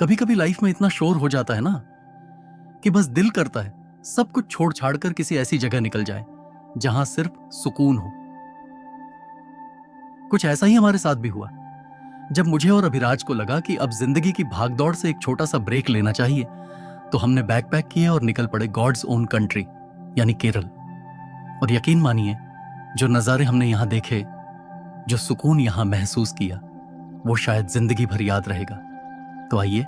कभी कभी लाइफ में इतना शोर हो जाता है ना कि बस दिल करता है सब कुछ छोड़ छाड़ कर किसी ऐसी जगह निकल जाए जहां सिर्फ सुकून हो। कुछ ऐसा ही हमारे साथ भी हुआ जब मुझे और अभिराज को लगा कि अब जिंदगी की भागदौड़ से एक छोटा सा ब्रेक लेना चाहिए, तो हमने बैग पैक किए और निकल पड़े गॉड्स ओन कंट्री यानी केरल। और यकीन मानिए, जो नज़ारे हमने यहां देखे, जो सुकून यहां महसूस किया, वो शायद जिंदगी भर याद रहेगा। तो आइए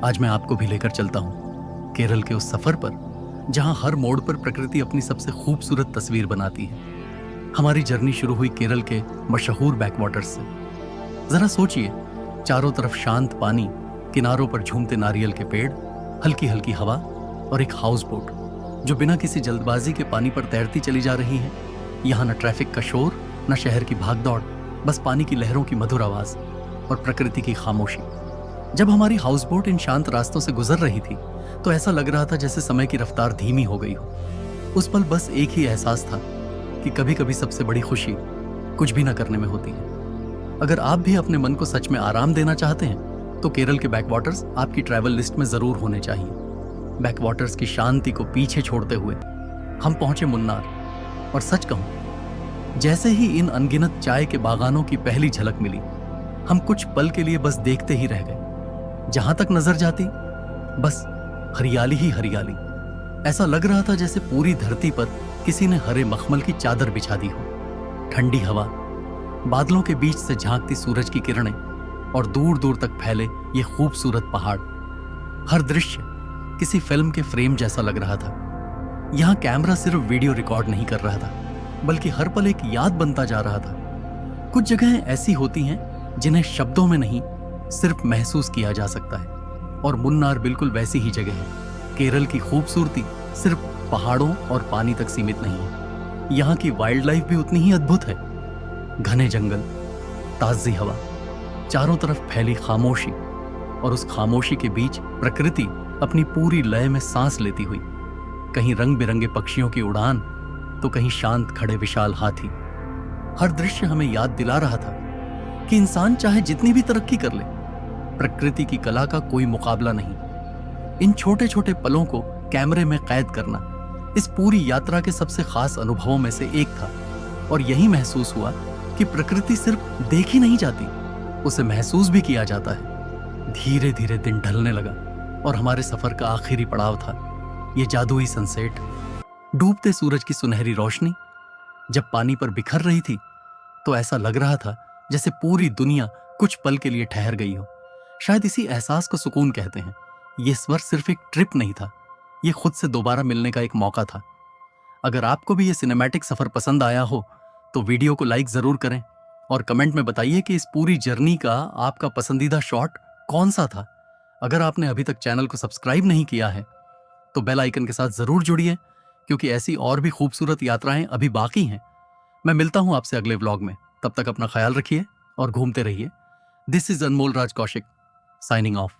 आज मैं आपको भी लेकर चलता हूं केरल के उस सफर पर जहां हर मोड़ पर प्रकृति अपनी सबसे खूबसूरत तस्वीर बनाती है। हमारी जर्नी शुरू हुई केरल के मशहूर बैकवाटर्स से। जरा सोचिए, चारों तरफ शांत पानी, किनारों पर झूमते नारियल के पेड़, हल्की हल्की हवा और एक हाउस बोट जो बिना किसी जल्दबाजी के पानी पर तैरती चली जा रही है। यहाँ न ट्रैफिक का शोर, न शहर की भागदौड़, बस पानी की लहरों की मधुर आवाज और प्रकृति की खामोशी। जब हमारी हाउस बोट इन शांत रास्तों से गुजर रही थी तो ऐसा लग रहा था जैसे समय की रफ्तार धीमी हो गई हो। उस पल बस एक ही एहसास था कि कभी कभी सबसे बड़ी खुशी कुछ भी न करने में होती है। अगर आप भी अपने मन को सच में आराम देना चाहते हैं तो केरल के बैकवाटर्स आपकी ट्रैवल लिस्ट में जरूर होने चाहिए। बैकवाटर्स की शांति को पीछे छोड़ते हुए हम पहुंचे मुन्नार, और सच कहूं, जैसे ही इन अनगिनत चाय के बागानों की पहली झलक मिली, हम कुछ पल के लिए बस देखते ही रह गए। जहां तक नजर जाती बस हरियाली ही हरियाली। ऐसा लग रहा था जैसे पूरी धरती पर किसी ने हरे मखमल की चादर बिछा दी हो। ठंडी हवा, बादलों के बीच से झांकती सूरज की किरणें और दूर दूर तक फैले ये खूबसूरत पहाड़। हर दृश्य किसी फिल्म के फ्रेम जैसा लग रहा था। यहाँ कैमरा सिर्फ वीडियो रिकॉर्ड नहीं कर रहा था, बल्कि हर पल एक याद बनता जा रहा था। कुछ जगहें ऐसी होती हैं जिन्हें शब्दों में नहीं, सिर्फ महसूस किया जा सकता है, और मुन्नार बिल्कुल वैसी ही जगह है। केरल की खूबसूरती सिर्फ पहाड़ों और पानी तक सीमित नहीं है। यहाँ की वाइल्ड लाइफ भी उतनी ही अद्भुत है। घने जंगल, ताजी हवा, चारों तरफ फैली खामोशी, और उस खामोशी के बीच प्रकृति अपनी पूरी लय में सांस लेती हुई। कहीं रंग बिरंगे पक्षियों की उड़ान, तो कहीं शांत खड़े विशाल हाथी। हर दृश्य हमें याद दिला रहा था कि इंसान चाहे जितनी भी तरक्की कर ले, प्रकृति की कला का कोई मुकाबला नहीं। इन छोटे छोटे पलों को कैमरे में कैद करना इस पूरी यात्रा के सबसे खास अनुभवों में से एक था। और यही महसूस हुआ कि प्रकृति सिर्फ देखी नहीं जाती, उसे महसूस भी किया जाता है। धीरे धीरे दिन ढलने लगा और हमारे सफर का आखिरी पड़ाव था ये जादुई सनसेट। डूबते सूरज की सुनहरी रोशनी जब पानी पर बिखर रही थी तो ऐसा लग रहा था जैसे पूरी दुनिया कुछ पल के लिए ठहर गई हो। शायद इसी एहसास को सुकून कहते हैं। ये स्वर सिर्फ एक ट्रिप नहीं था, ये खुद से दोबारा मिलने का एक मौका था। अगर आपको भी ये सिनेमैटिक सफर पसंद आया हो तो वीडियो को लाइक जरूर करें और कमेंट में बताइए कि इस पूरी जर्नी का आपका पसंदीदा शॉट कौन सा था। अगर आपने अभी तक चैनल को सब्सक्राइब नहीं किया है तो बेल आइकन के साथ जरूर जुड़िए, क्योंकि ऐसी और भी खूबसूरत यात्राएं अभी बाकी हैं। मैं मिलता हूं आपसे अगले व्लॉग में। तब तक अपना ख्याल रखिए और घूमते रहिए। This is Anmol Raj Kaushik, signing off.